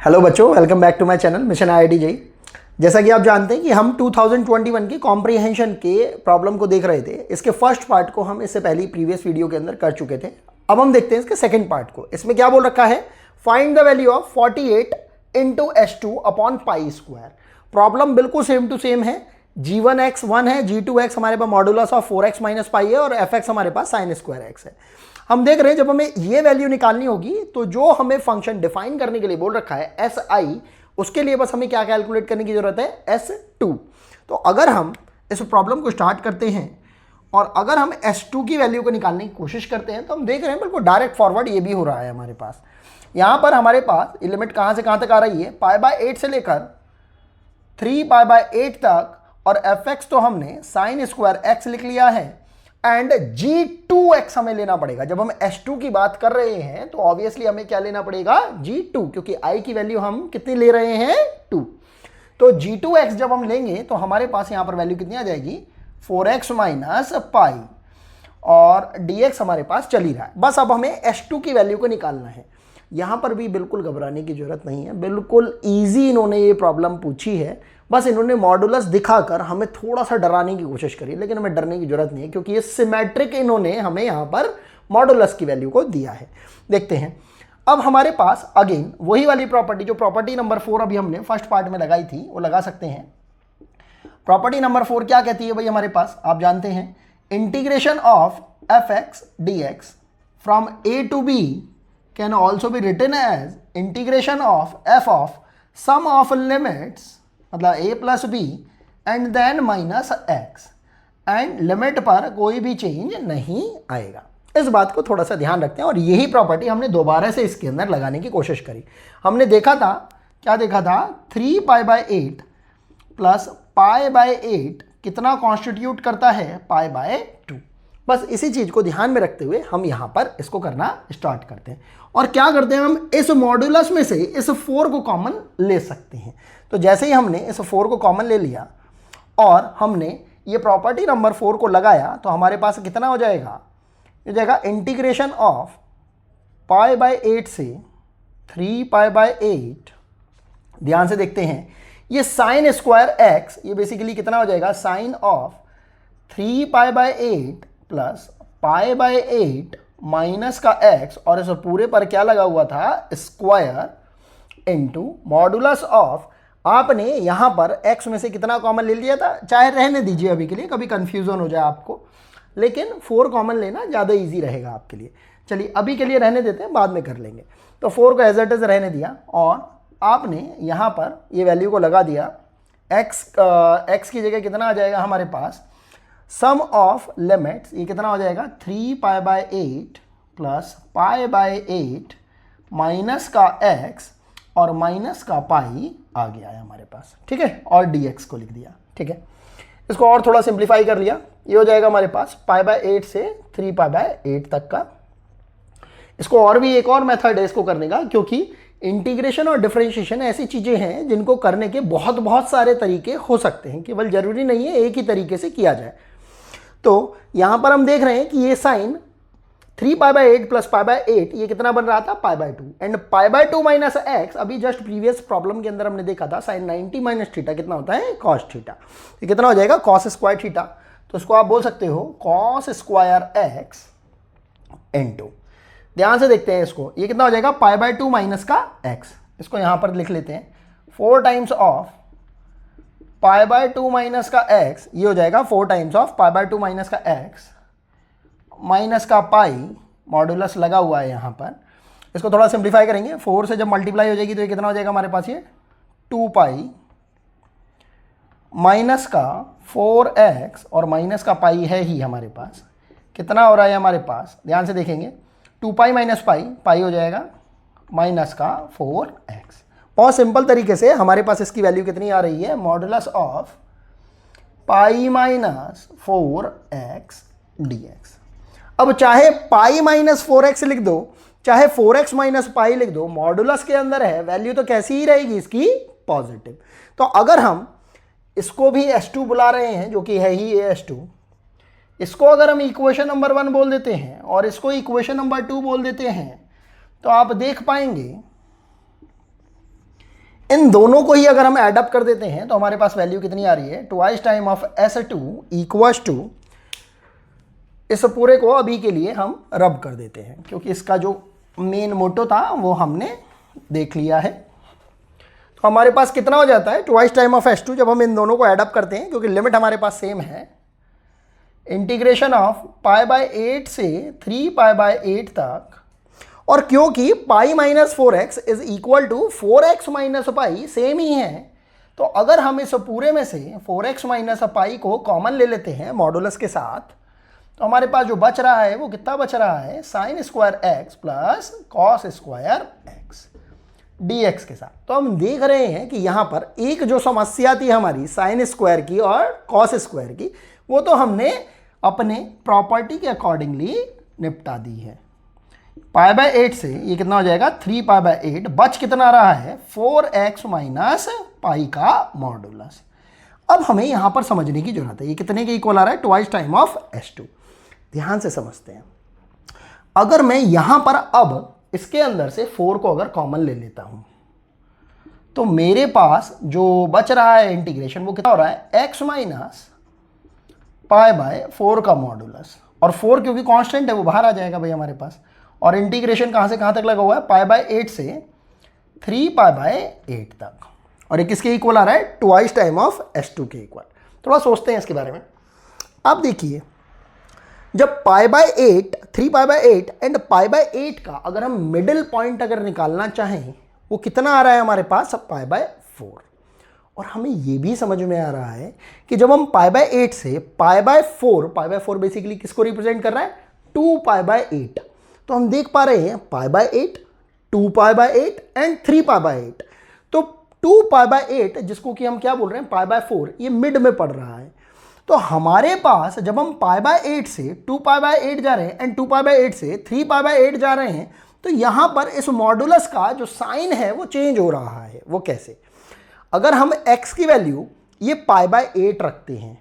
Hello बच्चों, welcome back to my channel mission IIT JEE। जैसा कि आप जानते हैं कि हम 2021 की कॉम्प्रीहेंशन के प्रॉब्लम को देख रहे थे। इसके फर्स्ट पार्ट को हम इससे पहले प्रीवियस वीडियो के अंदर कर चुके थे। अब हम देखते हैं इसके सेकंड पार्ट को। इसमें क्या बोल रखा है, find the value of 48 into S2 upon pi square. Problem बिल्कुल सेम टू सेम है। G1x 1 है, G2x हमारे पास modulus of 4x minus pi है और fx हमारे पास साइन स्क्वायर x है। हम देख रहे हैं जब हमें ये वैल्यू निकालनी होगी तो जो हमें फंक्शन डिफाइन करने के लिए बोल रखा है SI, उसके लिए बस हमें क्या कैलकुलेट करने की जरूरत है, S2। तो अगर हम इस प्रॉब्लम को स्टार्ट करते हैं और अगर हम S2 की वैल्यू को निकालने की कोशिश करते हैं तो हम देख रहे हैं बिल्कुल डायरेक्ट फॉरवर्ड ये भी हो रहा है हमारे पास। यहां पर हमारे पास लिमिट कहां से कहां तक आ रही है, π/8 से लेकर 3π/8 तक, और fx तो हमने साइन स्क्वायर x लिख लिया है एंड G2x हमें लेना पड़ेगा। जब हम S2 की बात कर रहे हैं तो ऑब्वियसली हमें क्या लेना पड़ेगा, G2, क्योंकि I की वैल्यू हम कितनी ले रहे हैं, 2। तो G2x जब हम लेंगे तो हमारे पास यहां पर वैल्यू कितनी आ जाएगी, 4x माइनस पाई, और dx हमारे पास चल ही रहा है। बस अब हमें S2 की वैल्यू को निकालना है। यहां पर भी बिल्कुल घबराने की जरूरत नहीं है, बिल्कुल ईजी इन्होंने ये प्रॉब्लम पूछी है। बस इन्होंने मॉडुलस दिखाकर हमें थोड़ा सा डराने की कोशिश करी, लेकिन हमें डरने की जरूरत नहीं है क्योंकि ये सिमेट्रिक इन्होंने हमें यहाँ पर मॉडुलस की वैल्यू को दिया है। देखते हैं अब हमारे पास अगेन वही वाली प्रॉपर्टी, जो प्रॉपर्टी नंबर 4 अभी हमने फर्स्ट पार्ट में लगाई थी, वो लगा सकते हैं। प्रॉपर्टी नंबर 4 क्या कहती है भाई हमारे पास, आप जानते हैं, integration of fx dx from a to b can also be written as integration of f of sum of limits, मतलब a plus b and then minus x, and limit पर कोई भी चेंज नहीं आएगा। इस बात को थोड़ा सा ध्यान रखते हैं और यही प्रॉपर्टी हमने दोबारा से इसके अंदर लगाने की कोशिश करी। हमने देखा था, क्या देखा था, 3π/8 प्लस π/8 कितना कॉन्स्टिट्यूट करता है, π/2। बस इसी चीज को ध्यान में रखते हुए हम यहां पर इसको करना स्टार्ट करते हैं। और क्या करते हैं, हम इस मॉड्यूलस में से इस 4 को कॉमन ले सकते हैं। तो जैसे ही हमने इस 4 को कॉमन ले लिया और हमने ये प्रॉपर्टी नंबर 4 को लगाया तो हमारे पास कितना हो जाएगा, ये हो जाएगा इंटीग्रेशन ऑफ π/8 से 3π/8। ध्यान से देखते हैं, ये साइन स्क्वायर x, ये बेसिकली कितना हो जाएगा, साइन ऑफ 3π/8 प्लस π/8 माइनस का x, और इस पूरे पर क्या लगा हुआ था, स्क्वायर इनटू मॉडुलस ऑफ, आपने यहां पर x में से कितना कॉमन ले लिया था, चाहे रहने दीजिए अभी के लिए, कभी कंफ्यूजन हो जाए आपको, लेकिन 4 कॉमन लेना ज़्यादा इजी रहेगा आपके लिए। चलिए अभी के लिए रहने देते हैं, बाद में कर लेंगे। तो 4 को एज इट इज रहने दिया और आपने यहां पर ये वैल्यू को लगा दिया। x की जगह कितना आ जाएगा हमारे पास, सम ऑफ लिमिट्स, ये कितना हो जाएगा, 3π/8 प्लस π/8 माइनस का x और माइनस का पाई आ गया है हमारे पास, ठीक है, और dx को लिख दिया, ठीक है। इसको और थोड़ा सिंप्लीफाई कर लिया, ये हो जाएगा हमारे पास π/8 से 3π/8 तक का। इसको और भी एक और मेथड है इसको करने का, क्योंकि इंटीग्रेशन और डिफरेंशिएशन ऐसी चीजें हैं जिनको करने के बहुत सारे तरीके हो सकते हैं, केवल जरूरी नहीं है एक ही तरीके से किया जाए। तो यहां पर हम देख रहे हैं कि ये साइन 3π/8 प्लस π/8 ये कितना बन रहा था, π/2, एंड π/2 माइनस एक्स, अभी जस्ट प्रीवियस प्रॉब्लम के अंदर हमने देखा था साइन 90 माइनस थीटा कितना होता है, कॉस थीटा। ये कितना हो जाएगा, कॉस स्क्वायर थीटा। तो इसको आप बोल सकते हो कॉस स्क्वायर एक्स इनटू, ध्यान से देखते हैं इसको, ये कितना हो जाएगा, π/2 माइनस का एक्स। इसको यहां पर लिख लेते हैं 4 टाइम्स ऑफ π/2 माइनस का x, ये हो जाएगा 4 टाइम्स ऑफ π/2 माइनस का x माइनस का पाई, मॉडुलस लगा हुआ है यहाँ पर। इसको थोड़ा सिंप्लीफाई करेंगे, 4 से जब मल्टीप्लाई हो जाएगी तो ये कितना हो जाएगा हमारे पास, ये 2π माइनस का 4x और माइनस का पाई है ही हमारे पास, कितना हो रहा है हमारे पास, ध्यान से देखेंगे, 2π माइनस पाई हो जाएगा माइनस का 4x। बहुत सिंपल तरीके से हमारे पास इसकी वैल्यू कितनी आ रही है, modulus of pi minus 4x dx। अब चाहे पाई माइनस 4x लिख दो, चाहे 4x माइनस पाई लिख दो, मॉडुलस के अंदर है, वैल्यू तो कैसी ही रहेगी इसकी, पॉजिटिव। तो अगर हम इसको भी S2 बुला रहे हैं, जो कि है ही S2, इसको अगर हम इक्वेशन नंबर 1 बोल देते हैं और इसको इक्वेशन नंबर 2 बोल देते हैं, तो आप देख पाएंगे इन दोनों को ही अगर हम एडअप कर देते हैं तो हमारे पास वैल्यू कितनी आ रही है, twice time of S2 equals to, इस पूरे को अभी के लिए हम रब कर देते हैं क्योंकि इसका जो मेन मोटो था वो हमने देख लिया है। तो हमारे पास कितना हो जाता है, ट्वाइस टाइम ऑफ S2 जब हम इन दोनों को एडअप करते हैं क्योंकि लिमिट हमारे पास सेम है, इंटीग्रेशन ऑफ π/8 से 3π/8 तक, और क्योंकि pi minus 4x is equal to 4x minus pi same ही है, तो अगर हम इस पूरे में से 4x माइनस पाई को कॉमन ले लेते हैं मॉडुलस के साथ, तो हमारे पास जो बच रहा है वो कितना बच रहा है, sine square x plus cos square x dx के साथ। तो हम देख रहे हैं कि यहाँ पर एक जो समस्या थी हमारी साइन स्क्वायर की और कॉस स्क्वायर की, वो तो हमने अपने प्रॉपर्टी के अकॉर्डिंगली निपटा दी है। π/8 से ये कितना हो जाएगा, 3π/8, बच कितना रहा है, 4x माइनस पाई का मॉडुलस। अब हमें यहां पर समझने की जरूरत है, ये कितने के इक्वल आ रहा है, ट्वाइस टाइम ऑफ S2। ध्यान से समझते हैं, अगर मैं यहां पर अब इसके अंदर से 4 को अगर कॉमन ले लेता हूं तो मेरे पास जो बच रहा है इंटीग्रेशन वो कितना हो रहा है, x माइनस π/4 का मॉडुलस, और 4 क्योंकि कांस्टेंट है वो बाहर आ जाएगा भाई हमारे पास, और इंटीग्रेशन कहां से कहां तक लगा हुआ है, π/8 से 3π/8 तक, और ये किसके इक्वल आ रहा है, ट्वाइस टाइम ऑफ S2 के इक्वल। थोड़ा सोचते हैं इसके बारे में। अब देखिए, जब π/8, 3π/8 एंड π/8 का अगर हम मिडिल पॉइंट अगर निकालना चाहें वो कितना आ रहा है हमारे पास, π/4, और हमें ये भी समझ में आ रहा है कि जब हम π/8 से π/4 बेसिकली किसको रिप्रेजेंट कर रहा है, 2π/8, तो हम देख पा रहे हैं π/8, 2π/8 एंड 3π/8। तो 2π/8 जिसको कि हम क्या बोल रहे हैं, π/4, ये मिड में पड़ रहा है। तो हमारे पास जब हम π/8 से 2π/8 जा रहे हैं एंड 2π/8 से 3π/8 जा रहे हैं, तो यहां पर इस मॉडुलस का जो साइन है वो चेंज हो रहा है। वो कैसे, अगर हम x की वैल्यू ये π/8 रखते हैं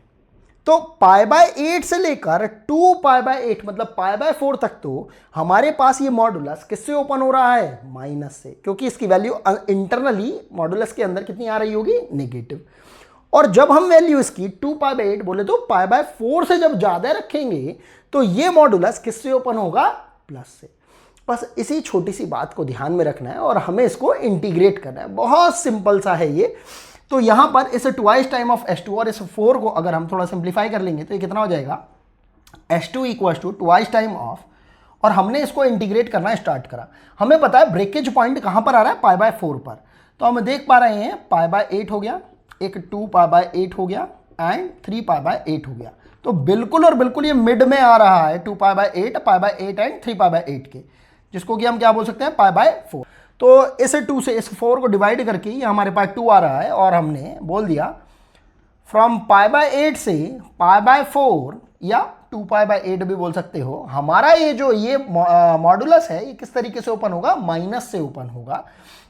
तो π/8 से लेकर 2π/8 मतलब π/4 तक तो हमारे पास ये मॉडुलस किससे ओपन हो रहा है, माइनस से, क्योंकि इसकी वैल्यू इंटरनली मॉडुलस के अंदर कितनी आ रही होगी, नेगेटिव। और जब हम वैल्यू इसकी 2π/8 बोले तो π/4 से जब ज्यादा रखेंगे तो ये मॉडुलस किससे ओपन होगा, प्लस से। बस इसी छोटी सी बात को ध्यान में रखना है और हमें इसको इंटीग्रेट करना है, बहुत सिंपल सा है ये। तो यहां पर इस ट्वाइस टाइम ऑफ S2 और इस 4 को अगर हम थोड़ा सिंप्लीफाई कर लेंगे तो ये कितना हो जाएगा, S2 equal to twice time of, और हमने इसको इंटीग्रेट करना स्टार्ट करा। हमें पता है ब्रेकेज पॉइंट कहां पर आ रहा है, π/4 पर, तो हम देख पा रहे हैं π/8 हो गया, एक 2π/8 हो गया एंड 3π/8 हो गया। तो बिल्कुल और बिल्कुल ये मिड में आ रहा है, 2π/8, π/8 एंड 3π/8 के, जिसको कि हम क्या बोल सकते हैं, π/4। तो इस 2 से इस 4 को डिवाइड करके ये हमारे पास 2 आ रहा है, और हमने बोल दिया फ्रॉम π/8 से π/4 या 2π/8 भी बोल सकते हो, हमारा ये जो ये मॉडुलस है ये किस तरीके से ओपन होगा, माइनस से ओपन होगा।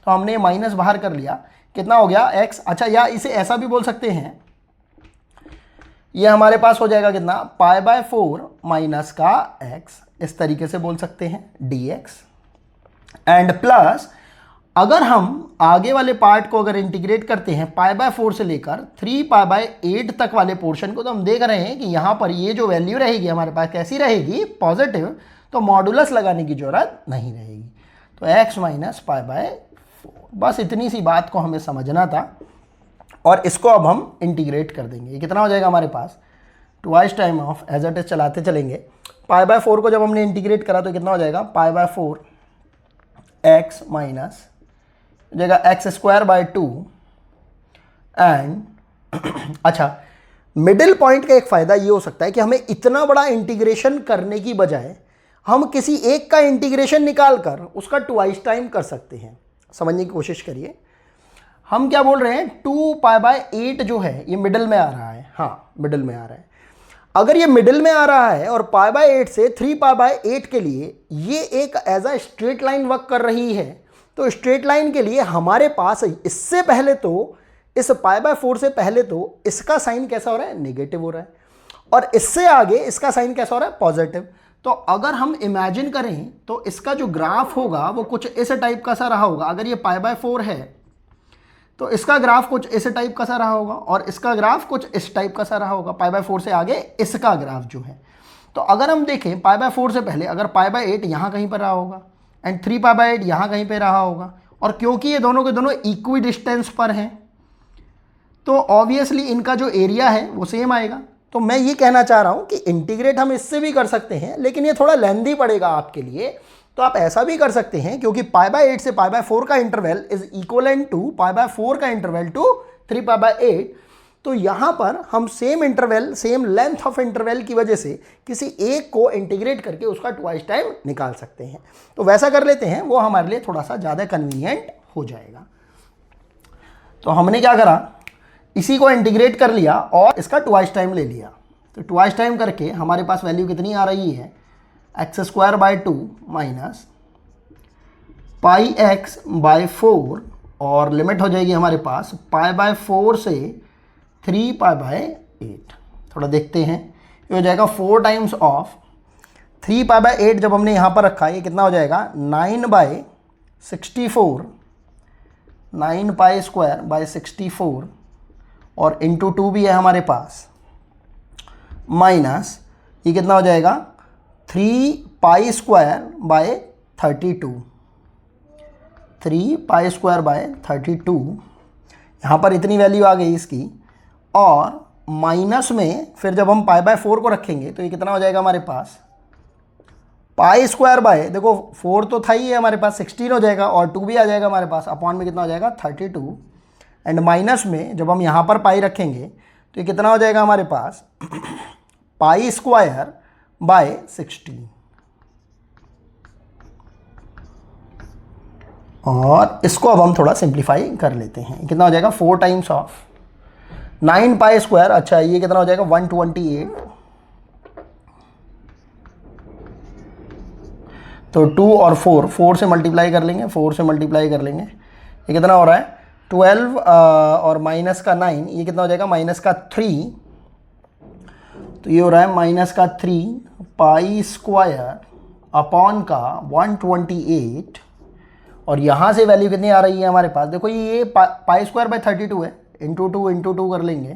तो हमने माइनस बाहर कर लिया, कितना हो गया, x। अच्छा, या इसे ऐसा भी बोल सकते हैं, ये हमारे पास हो जाएगा कितना, π/4 माइनस का x, इस तरीके से बोल सकते हैं, dx एंड प्लस, अगर हम आगे वाले पार्ट को अगर इंटीग्रेट करते हैं π/4 से लेकर 3π/8 तक वाले पोर्शन को, तो हम देख रहे हैं कि यहाँ पर ये जो वैल्यू रहेगी हमारे पास कैसी रहेगी, पॉजिटिव, तो मॉडुलस लगाने की जरूरत नहीं रहेगी। तो x माइनस π/4, बस इतनी सी बात को हमें समझना था, और इसको अब हम इंटीग्रेट कर देंगे। ये कितना हो जाएगा हमारे पास, twice time of, as it is चलाते चलेंगे, π/4 को जब हमने इंटीग्रेट करा तो कितना हो जाएगा, π/4 x माइनस जगह x²/2 एंड अच्छा, मिडिल पॉइंट का एक फायदा ये हो सकता है कि हमें इतना बड़ा इंटीग्रेशन करने की बजाय हम किसी एक का इंटीग्रेशन निकाल कर उसका ट्वाइस टाइम कर सकते हैं। समझने की कोशिश करिए, हम क्या बोल रहे हैं, 2π/8 जो है ये मिडिल में आ रहा है, हाँ मिडिल में आ रहा है। अगर ये मिडिल में आ रहा है और π/8 से 3π/8 के लिए ये एक as a straight line work कर रही है, तो स्ट्रेट लाइन के लिए हमारे पास इससे पहले तो, इस π/4 से पहले तो इसका साइन कैसा हो रहा है, नेगेटिव हो रहा है, और इससे आगे इसका साइन कैसा हो रहा है, पॉजिटिव। तो अगर हम इमेजिन करें तो इसका जो ग्राफ होगा वो कुछ इस टाइप का सा रहा होगा। अगर ये π/4 है तो इसका ग्राफ कुछ इस टाइप का सा रहा होगा और इसका ग्राफ कुछ इस टाइप का सा रहा होगा। π/4 से आगे इसका ग्राफ जो है, तो अगर हम देखें π/4 से पहले अगर π/8 यहाँ कहीं पर रहा होगा एंड 3π/8 यहाँ कहीं पे रहा होगा, और क्योंकि ये दोनों के दोनों इक्वी डिस्टेंस पर हैं तो ऑब्वियसली इनका जो एरिया है वो सेम आएगा। तो मैं ये कहना चाह रहा हूँ कि इंटीग्रेट हम इससे भी कर सकते हैं, लेकिन ये थोड़ा लेंदी पड़ेगा आपके लिए। तो आप ऐसा भी कर सकते हैं, क्योंकि π/8 से π/4 का इंटरवल इज इक्वलेंट टू π/4 का इंटरवल टू 3π/8। तो यहाँ पर हम same interval, same length of interval की वजह से किसी एक को इंटीग्रेट करके उसका ट्वाइस टाइम निकाल सकते हैं। तो वैसा कर लेते हैं, वो हमारे लिए थोड़ा सा ज़्यादा कन्वीनियंट हो जाएगा। तो हमने क्या करा, इसी को इंटीग्रेट कर लिया और इसका ट्वाइस टाइम ले लिया। तो ट्वाइस टाइम करके हमारे पास वैल्यू कितनी आ रही है, x² माइनस πx/4 और लिमिट हो जाएगी हमारे पास π/4 से 3π/8। थोड़ा देखते हैं, ये हो जाएगा 4 टाइम्स ऑफ 3π/8। जब हमने यहाँ पर रखा, ये कितना हो जाएगा 9/64, 9π² और इंटू 2 भी है हमारे पास, माइनस ये कितना हो जाएगा 3π²/32, 3π²/32। यहाँ पर इतनी वैल्यू आ गई इसकी, और माइनस में फिर जब हम π/4 को रखेंगे तो ये कितना हो जाएगा हमारे पास π², देखो 4 तो था ही है हमारे पास, 16 हो जाएगा और 2 भी आ जाएगा हमारे पास, अपॉन में कितना हो जाएगा 32, एंड माइनस में जब हम यहाँ पर पाई रखेंगे तो ये कितना हो जाएगा हमारे पास π²/16। और इसको अब हम थोड़ा सिंप्लीफाई कर लेते हैं, कितना हो जाएगा 4 टाइम्स ऑफ 9π², अच्छा ये कितना हो जाएगा 128। तो 2 और 4 से मल्टीप्लाई कर लेंगे, 4 से मल्टीप्लाई कर लेंगे, ये कितना हो रहा है 12 और माइनस का 9, ये कितना हो जाएगा माइनस का 3। तो ये हो रहा है माइनस का 3 π² अपॉन का 128, और यहाँ से वैल्यू कितनी आ रही है हमारे पास, देखो ये π²/32 है, इंटू 2 कर लेंगे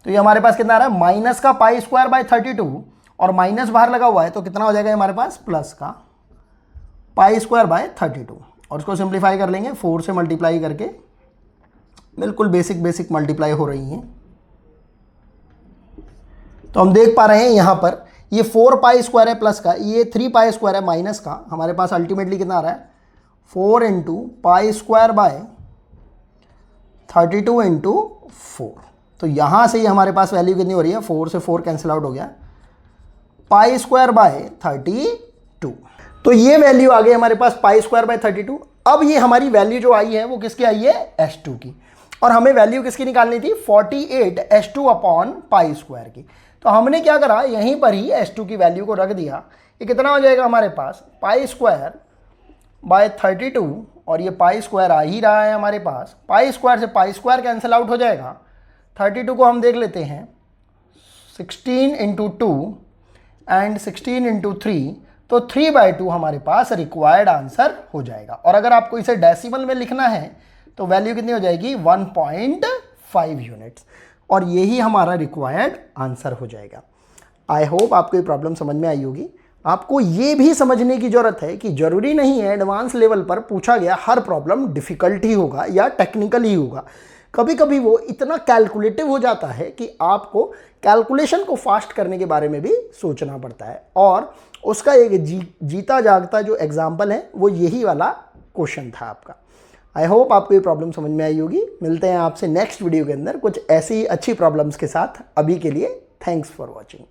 तो ये हमारे पास कितना आ रहा है माइनस का π²/32, और माइनस बाहर लगा हुआ है तो कितना हो जाएगा हमारे पास प्लस का π²/32। और इसको सिंप्लीफाई कर लेंगे 4 से मल्टीप्लाई करके, बिल्कुल बेसिक मल्टीप्लाई हो रही हैं। तो हम देख पा रहे हैं यहाँ पर ये 4π² है प्लस का, ये 3π² है माइनस का, हमारे पास अल्टीमेटली कितना आ रहा है 4 × π² × 4। तो यहाँ से ही हमारे पास वैल्यू कितनी हो रही है, 4 से 4 कैंसिल आउट हो गया, π²/32। तो ये वैल्यू आ गई हमारे पास π²/32। अब ये हमारी वैल्यू जो आई है वो किसकी आई है, S2 की, और हमें वैल्यू किसकी निकालनी थी 48 S2 अपॉन π² की। तो हमने क्या करा, यहीं पर ही S2 की वैल्यू को रख दिया। ये कितना हो जाएगा हमारे पास π²/32, और ये π² आ ही रहा है हमारे पास, π² से π² कैंसिल आउट हो जाएगा। 32 को हम देख लेते हैं 16 × 2 एंड 16 × 3, तो 3/2 हमारे पास रिक्वायर्ड आंसर हो जाएगा। और अगर आपको इसे डेसिमल में लिखना है तो वैल्यू कितनी हो जाएगी 1.5 यूनिट्स, और यही हमारा रिक्वायर्ड आंसर हो जाएगा। आई होप आपको ये प्रॉब्लम समझ में आई होगी। आपको ये भी समझने की ज़रूरत है कि ज़रूरी नहीं है एडवांस लेवल पर पूछा गया हर प्रॉब्लम डिफ़िकल्ट ही होगा या टेक्निकल ही होगा। कभी कभी वो इतना कैलकुलेटिव हो जाता है कि आपको कैलकुलेशन को फास्ट करने के बारे में भी सोचना पड़ता है, और उसका एक जीता जागता जो एग्जाम्पल है वो यही वाला क्वेश्चन था आपका। आई होप आपको ये प्रॉब्लम समझ में आई होगी। मिलते हैं आपसे नेक्स्ट वीडियो के अंदर कुछ ऐसी अच्छी प्रॉब्लम्स के साथ। अभी के लिए थैंक्स फॉर वॉचिंग।